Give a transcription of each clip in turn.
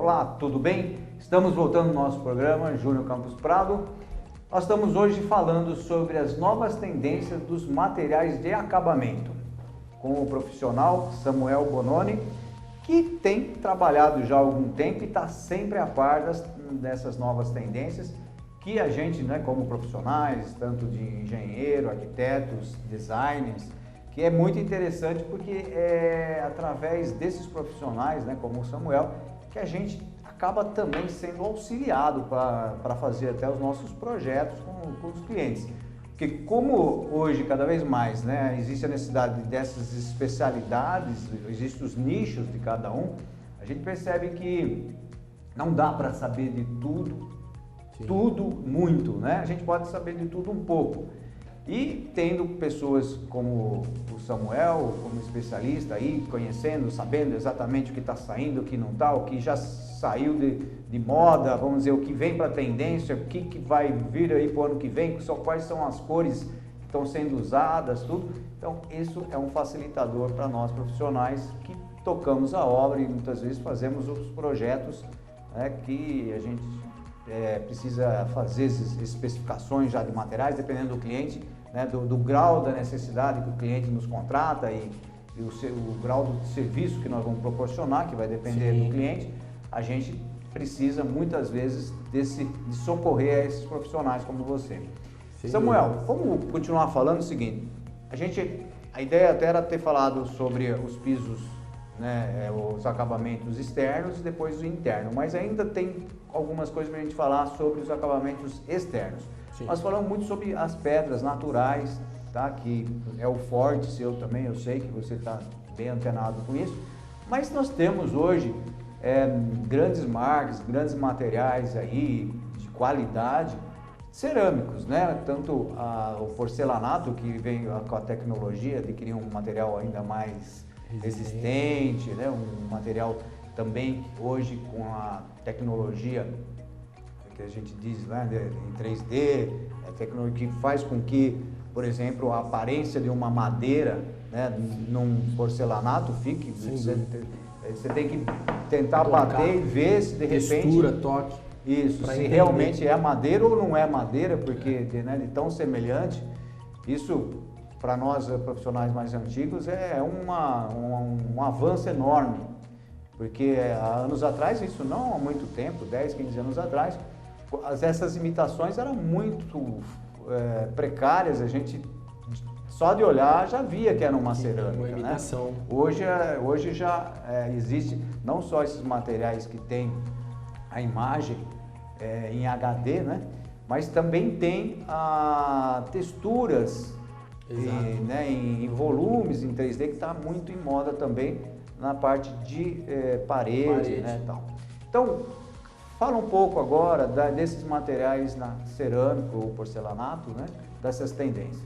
Olá, tudo bem? Estamos voltando ao nosso programa Júnior Campos Prado. Nós estamos hoje falando sobre as novas tendências dos materiais de acabamento, com o profissional Samuel Bononi, que tem trabalhado já há algum tempo e está sempre a par dessas novas tendências que a gente, né, como profissionais, tanto de engenheiro, arquitetos, designers, que é muito interessante porque é através desses profissionais, né, como o Samuel, que a gente acaba também sendo auxiliado para fazer até os nossos projetos com os clientes. Porque como hoje, cada vez mais, né, existe a necessidade dessas especialidades, existem os nichos de cada um, a gente percebe que não dá para saber de tudo, tudo muito, né? A gente pode saber de tudo um pouco. E tendo pessoas como o Samuel, como especialista aí, conhecendo, sabendo exatamente o que está saindo, o que não está, o que já saiu de moda, vamos dizer, o que vem para tendência, o que vai vir aí para o ano que vem, quais são as cores que estão sendo usadas, tudo. Então, isso é um facilitador para nós profissionais que tocamos a obra e muitas vezes fazemos os projetos, né, que a gente precisa fazer especificações já de materiais, dependendo do cliente, né, do grau da necessidade que o cliente nos contrata e o grau do serviço que nós vamos proporcionar, que vai depender do cliente. A gente precisa muitas vezes de socorrer a esses profissionais como você. Sim. Samuel, vamos continuar falando o seguinte, a ideia até era ter falado sobre os pisos, né, os acabamentos externos e depois o interno, mas ainda tem algumas coisas para a gente falar sobre os acabamentos externos. Sim. Nós falamos muito sobre as pedras naturais, tá? Que é o forte seu também, eu sei que você está bem antenado com isso, mas nós temos hoje grandes marcas, grandes materiais aí de qualidade, cerâmicos, né? Tanto o porcelanato, que vem com a tecnologia de criar um material ainda mais resistente, né? Um material também hoje com a tecnologia que a gente diz, né, em 3D, a tecnologia que faz com que, por exemplo, a aparência de uma madeira, né, num porcelanato fique, você tem que tentar bater e ver se de repente textura, toque, isso, se realmente é madeira ou não é madeira, porque né, de tão semelhante, isso para nós profissionais mais antigos é um avanço enorme, porque há anos atrás, isso não há muito tempo, 10, 15 anos atrás, essas imitações eram muito precárias, a gente só de olhar já via que era uma cerâmica, uma imitação. Né? Hoje já existe não só esses materiais que tem a imagem em HD, né? Mas também tem texturas em volumes em 3D que está muito em moda também na parte de parede. Né, tal. Então, fala um pouco agora desses materiais na cerâmica ou porcelanato, né, dessas tendências.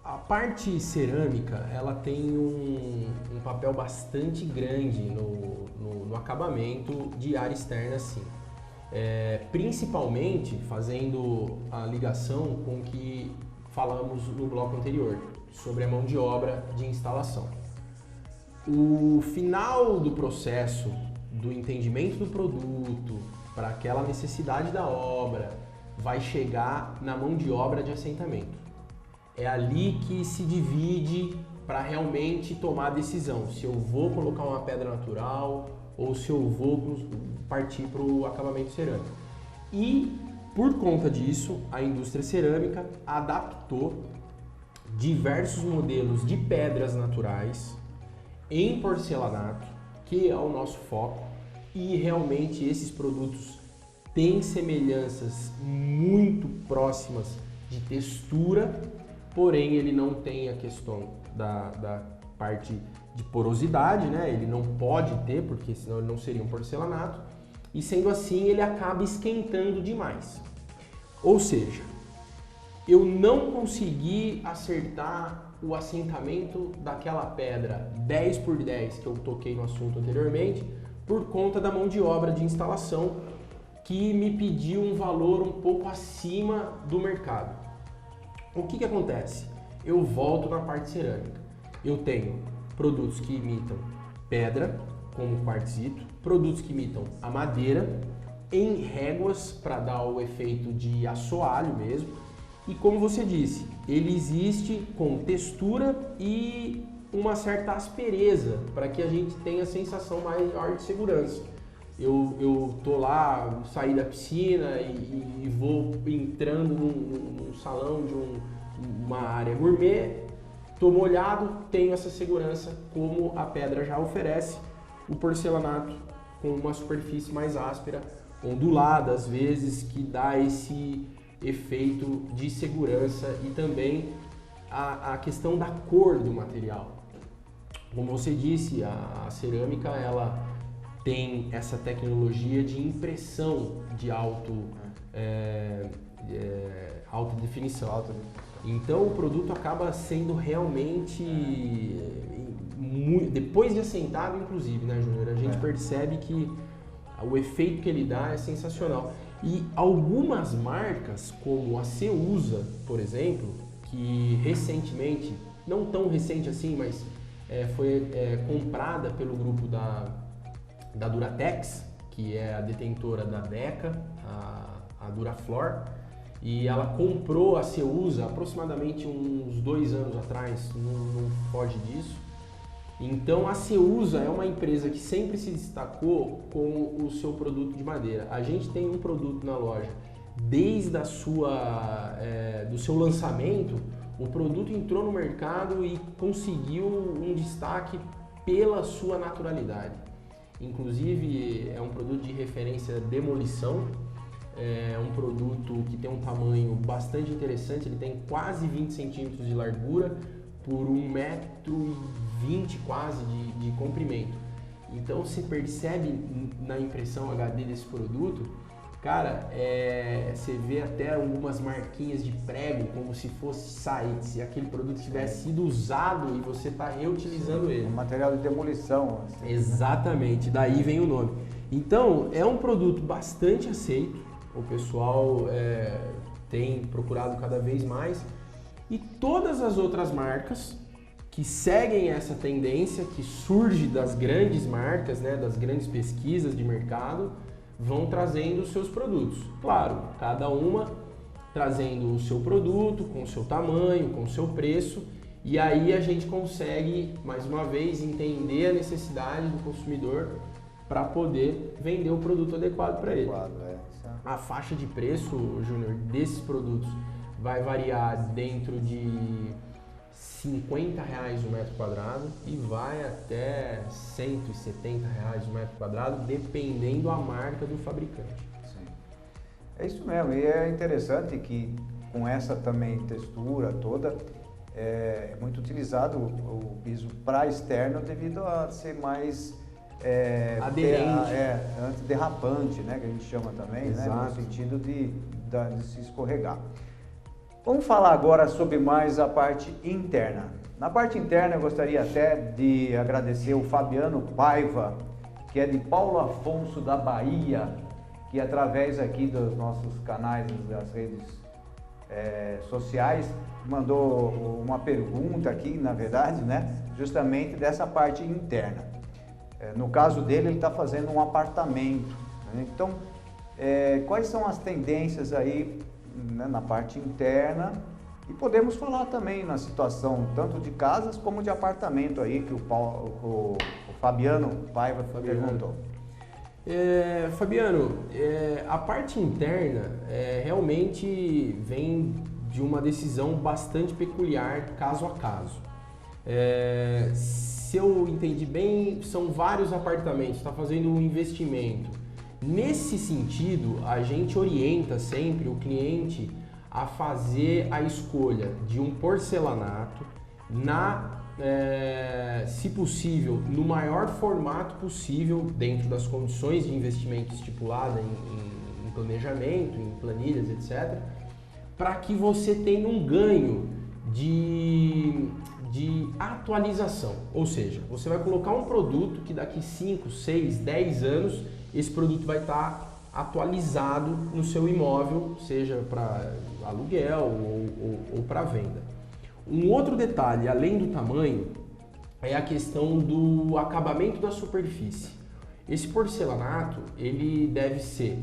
A parte cerâmica, ela tem um papel bastante grande no acabamento de área externa, sim. Principalmente fazendo a ligação com o que falamos no bloco anterior, sobre a mão de obra de instalação. O final do processo do entendimento do produto para aquela necessidade da obra vai chegar na mão de obra de assentamento. É ali que se divide para realmente tomar a decisão se eu vou colocar uma pedra natural ou se eu vou partir para o acabamento cerâmico. E por conta disso, a indústria cerâmica adaptou diversos modelos de pedras naturais em porcelanato, que é o nosso foco, e realmente esses produtos têm semelhanças muito próximas de textura, porém ele não tem a questão da parte de porosidade, né? Ele não pode ter, porque senão ele não seria um porcelanato, e sendo assim ele acaba esquentando demais. Ou seja, eu não consegui acertar o assentamento daquela pedra 10 por 10 que eu toquei no assunto anteriormente, por conta da mão de obra de instalação que me pediu um valor um pouco acima do mercado. O que acontece? Eu volto na parte cerâmica. Eu tenho produtos que imitam pedra, como quartzito, produtos que imitam a madeira, em réguas para dar o efeito de assoalho mesmo. E como você disse, ele existe com textura e uma certa aspereza para que a gente tenha a sensação maior de segurança. Eu tô lá, saí da piscina e vou entrando num salão de uma área gourmet, tô molhado, tenho essa segurança como a pedra já oferece, o porcelanato com uma superfície mais áspera, ondulada às vezes, que dá esse efeito de segurança e também a questão da cor do material. Como você disse, a cerâmica ela tem essa tecnologia de impressão de alta definição. Então o produto acaba sendo realmente, depois de assentado inclusive, né, Júnior? A gente percebe que o efeito que ele dá é sensacional. E algumas marcas, como a Ceusa, por exemplo, que recentemente, não tão recente assim, mas foi comprada pelo grupo da Duratex, que é a detentora da Deca, a Duraflor, e ela comprou a Ceusa aproximadamente uns 2 anos atrás, não foge disso. Então a Ceusa é uma empresa que sempre se destacou com o seu produto de madeira. A gente tem um produto na loja, desde do seu lançamento, o produto entrou no mercado e conseguiu um destaque pela sua naturalidade. Inclusive é um produto de referência demolição, é um produto que tem um tamanho bastante interessante, ele tem quase 20 centímetros de largura por 1,20 m quase de comprimento. Então você percebe na impressão HD desse produto, cara, você vê até algumas marquinhas de prego como se fosse sair, se aquele produto tivesse sido usado e você está reutilizando ele. Um material de demolição. Assim, exatamente, daí vem o nome. Então é um produto bastante aceito, o pessoal tem procurado cada vez mais, e todas as outras marcas que seguem essa tendência que surge das grandes marcas, né, das grandes pesquisas de mercado, vão trazendo os seus produtos. Claro, cada uma trazendo o seu produto, com o seu tamanho, com o seu preço, e aí a gente consegue, mais uma vez, entender a necessidade do consumidor para poder vender o produto adequado para ele. A faixa de preço, Júnior, desses produtos vai variar dentro de R$50 o metro quadrado e vai até R$170 o metro quadrado, dependendo a marca do fabricante. Sim. É isso mesmo, e é interessante que com essa também textura toda, é muito utilizado o piso para externo devido a ser mais aderente, antiderrapante, né, que a gente chama também, né, no sentido de se escorregar. Vamos falar agora sobre mais a parte interna. Na parte interna eu gostaria até de agradecer o Fabiano Paiva, que é de Paulo Afonso da Bahia, que através aqui dos nossos canais das redes sociais mandou uma pergunta aqui, na verdade, né, justamente dessa parte interna. No caso dele, ele está fazendo um apartamento, né? Então, quais são as tendências aí, né, na parte interna, e podemos falar também na situação tanto de casas como de apartamento aí que o Fabiano Paiva perguntou. Fabiano, a parte interna realmente vem de uma decisão bastante peculiar caso a caso. Se eu entendi bem, são vários apartamentos, está fazendo um investimento. Nesse sentido, a gente orienta sempre o cliente a fazer a escolha de um porcelanato, se possível, no maior formato possível, dentro das condições de investimento estipuladas em planejamento, em planilhas, etc., para que você tenha um ganho de atualização. Ou seja, você vai colocar um produto que daqui 5, 6, 10 anos esse produto vai estar atualizado no seu imóvel, seja para aluguel ou para venda. Um outro detalhe, além do tamanho, é a questão do acabamento da superfície. Esse porcelanato, ele deve ser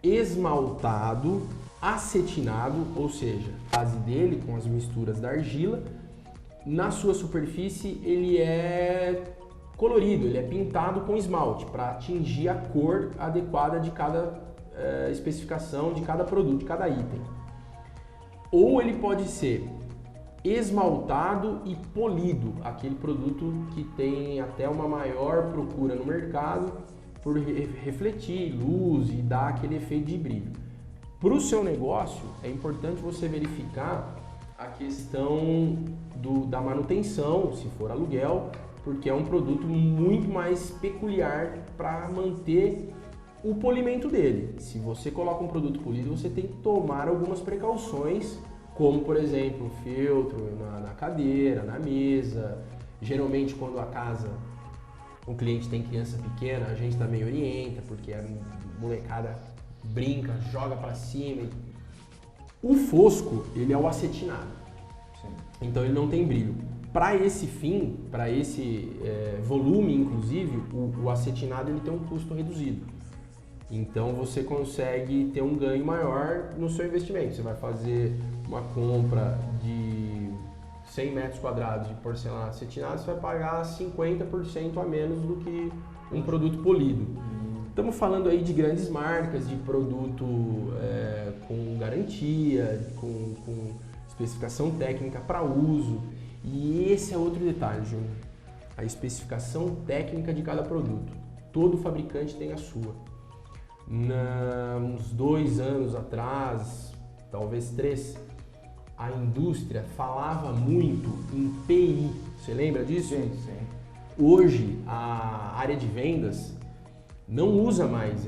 esmaltado, acetinado, ou seja, a base dele com as misturas da argila. Na sua superfície ele é colorido, ele é pintado com esmalte para atingir a cor adequada de cada especificação, de cada produto, de cada item. Ou ele pode ser esmaltado e polido, aquele produto que tem até uma maior procura no mercado por refletir luz e dar aquele efeito de brilho. Para o seu negócio é importante você verificar a questão da manutenção, se for aluguel, porque é um produto muito mais peculiar para manter o polimento dele. Se você coloca um produto polido, você tem que tomar algumas precauções, como por exemplo, filtro na cadeira, na mesa. Geralmente quando o cliente tem criança pequena, a gente também orienta, porque a molecada brinca, joga para cima. O fosco, ele é o acetinado. Sim. Então ele não tem brilho. Para esse fim, para esse volume inclusive, o acetinado ele tem um custo reduzido. Então você consegue ter um ganho maior no seu investimento. Você vai fazer uma compra de 100 metros quadrados de porcelanato acetinado, você vai pagar 50% a menos do que um produto polido. Estamos falando aí de grandes marcas, de produto com garantia, com especificação técnica para uso. E esse é outro detalhe, Júnior. A especificação técnica de cada produto. Todo fabricante tem a sua. Uns 2 anos atrás, talvez 3, a indústria falava muito em PI. Você lembra disso? Sim, sim. Hoje, a área de vendas não usa mais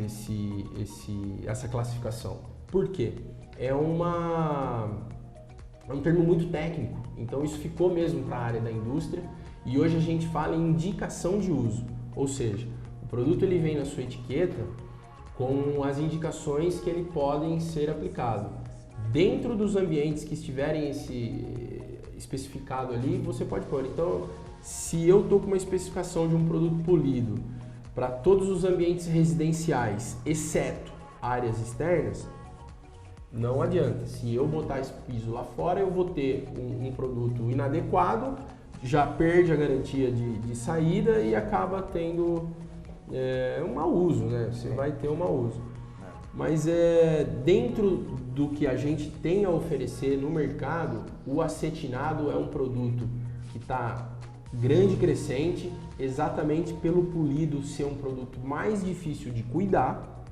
essa classificação. Por quê? É um termo muito técnico, então isso ficou mesmo para a área da indústria e hoje a gente fala em indicação de uso, ou seja, o produto ele vem na sua etiqueta com as indicações que ele podem ser aplicado. Dentro dos ambientes que estiverem especificado ali, você pode pôr. Então, se eu estou com uma especificação de um produto polido para todos os ambientes residenciais, exceto áreas externas, não adianta. Se eu botar esse piso lá fora, eu vou ter um produto inadequado, já perde a garantia de saída e acaba tendo um mau uso, né? Você vai ter um mau uso. Mas dentro do que a gente tem a oferecer no mercado, o acetinado é um produto que está grande e crescente, exatamente pelo polido ser um produto mais difícil de cuidar,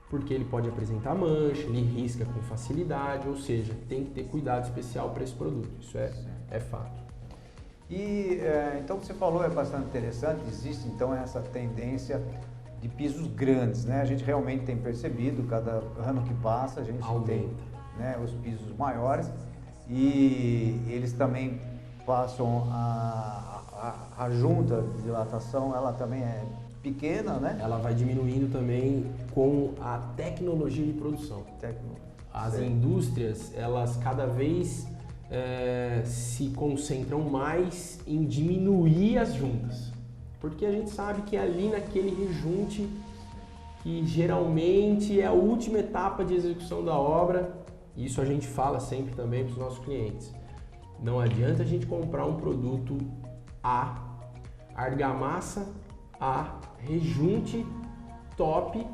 porque ele pode apresentar mancha, ele risca com facilidade, ou seja, tem que ter cuidado especial para esse produto, isso é fato. E então o que você falou é bastante interessante, existe então essa tendência de pisos grandes, né? A gente realmente tem percebido, cada ano que passa a gente tem, né, os pisos maiores e eles também passam a junta de dilatação, ela também é pequena, né? Ela vai diminuindo também com a tecnologia de produção. As indústrias, elas cada vez se concentram mais em diminuir as juntas. Porque a gente sabe que ali naquele rejunte, que geralmente é a última etapa de execução da obra, isso a gente fala sempre também para os nossos clientes. Não adianta a gente comprar um produto A, argamassa A, rejunte top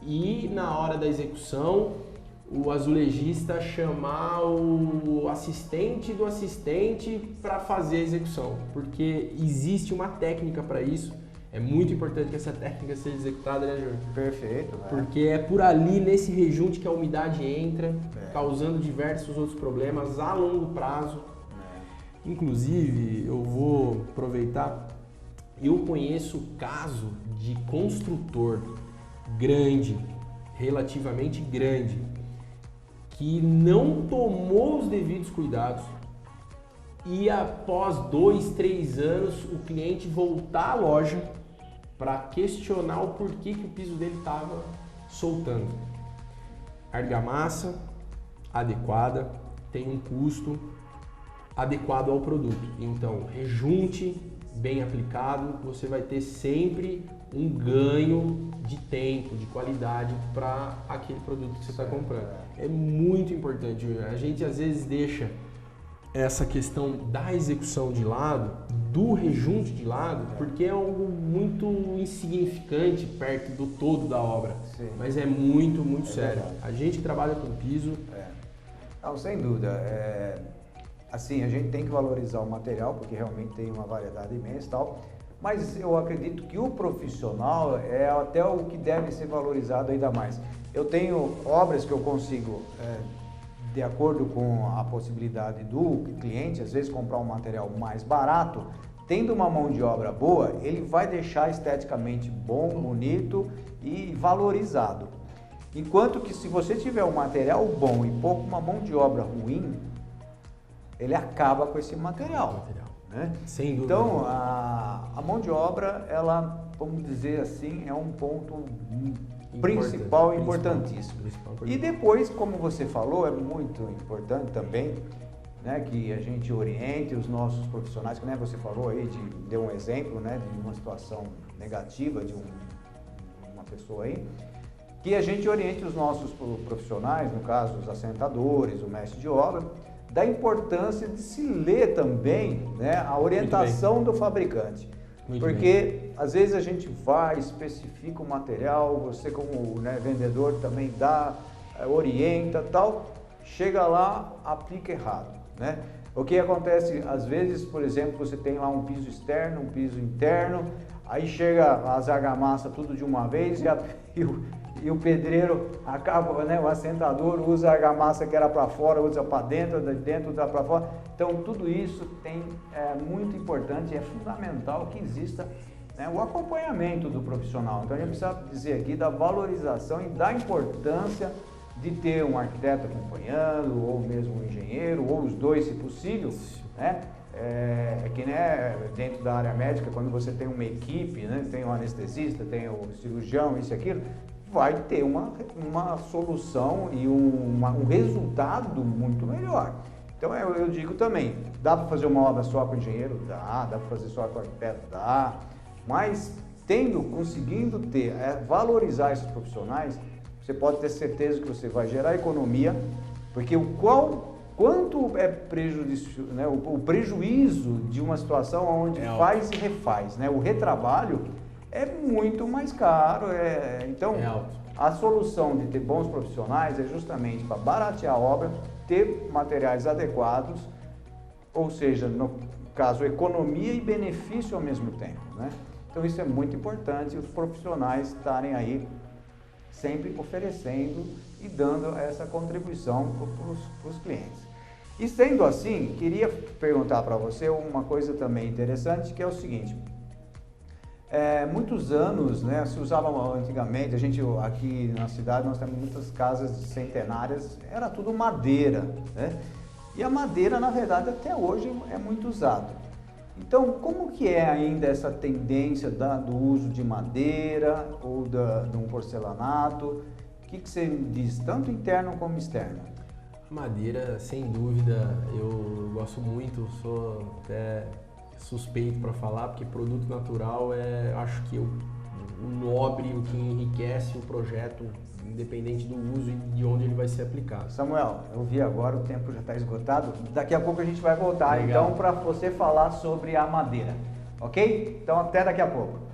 e na hora da execução o azulejista chamar o assistente do assistente para fazer a execução, porque existe uma técnica para isso. É muito importante que essa técnica seja executada, né, Júnior? Perfeito. Porque é por ali, nesse rejunte, que a umidade entra, causando diversos outros problemas a longo prazo. Inclusive, eu vou aproveitar, eu conheço caso de construtor grande, relativamente grande, que não tomou os devidos cuidados e após 2, 3 anos o cliente voltar à loja para questionar o porquê que o piso dele estava soltando. Argamassa adequada tem um custo adequado ao produto, então rejunte bem aplicado, você vai ter sempre um ganho de tempo, de qualidade para aquele produto que você está comprando. É muito importante. A gente às vezes deixa essa questão da execução de lado, do rejunte de lado, porque é algo muito insignificante perto do todo da obra. Sim. Mas é muito, muito sério. Verdade. A gente trabalha com piso. Não, sem dúvida. Assim, a gente tem que valorizar o material, porque realmente tem uma variedade imensa e tal, mas eu acredito que o profissional é até o que deve ser valorizado ainda mais. Eu tenho obras que eu consigo, de acordo com a possibilidade do cliente, às vezes comprar um material mais barato, tendo uma mão de obra boa, ele vai deixar esteticamente bom, bonito e valorizado. Enquanto que se você tiver um material bom e pouco uma mão de obra ruim, ele acaba com esse material. Né? Sem dúvida. Então, a mão de obra, ela, vamos dizer assim, é um ponto principal, importantíssimo. E depois, como você falou, é muito importante também, né, que a gente oriente os nossos profissionais, que, né, você falou aí, deu um exemplo, né, de uma situação negativa de uma pessoa aí, que a gente oriente os nossos profissionais, no caso os assentadores, o mestre de obra, da importância de se ler também, né, a orientação do fabricante. Porque às vezes a gente vai, especifica o material, você como, né, vendedor também dá, orienta tal, chega lá, aplica errado, né? O que acontece às vezes, por exemplo, você tem lá um piso externo, um piso interno, aí chega as argamassas tudo de uma vez e o pedreiro acaba, né, o assentador usa a argamassa que era para fora, usa para dentro, de dentro usa para fora. Então tudo isso é muito importante, é fundamental que exista, né, o acompanhamento do profissional. Então a gente precisa dizer aqui da valorização e da importância de ter um arquiteto acompanhando, ou mesmo um engenheiro, ou os dois se possível, né? Que, né, dentro da área médica, quando você tem uma equipe, né, tem o anestesista, tem o cirurgião, isso e aquilo, vai ter uma solução e um resultado muito melhor. Então eu digo também, dá para fazer uma obra só com o engenheiro? Dá para fazer só com o arquiteto? Dá, mas conseguindo valorizar esses profissionais, você pode ter certeza que você vai gerar economia, porque quanto é prejudício, né, o prejuízo de uma situação onde faz e refaz, né, o retrabalho é muito mais caro. Então, a solução de ter bons profissionais é justamente para baratear a obra, ter materiais adequados, ou seja, no caso, economia e benefício ao mesmo tempo, né? Então, isso é muito importante, os profissionais estarem aí sempre oferecendo e dando essa contribuição para os clientes. E sendo assim, queria perguntar para você uma coisa também interessante, que é o seguinte: muitos anos, né, se usava antigamente, a gente aqui na cidade nós temos muitas casas centenárias, era tudo madeira, né? E a madeira, na verdade, até hoje é muito usada. Então, como que é ainda essa tendência do uso de madeira ou de um porcelanato? O que você diz, tanto interno como externo? A madeira, sem dúvida, eu gosto muito, sou até suspeito para falar, porque produto natural acho que o nobre, o que enriquece o projeto, independente do uso e de onde ele vai ser aplicado. Samuel, eu vi agora, o tempo já está esgotado, daqui a pouco a gente vai voltar. Legal. Então, para você falar sobre a madeira, ok? Então até daqui a pouco.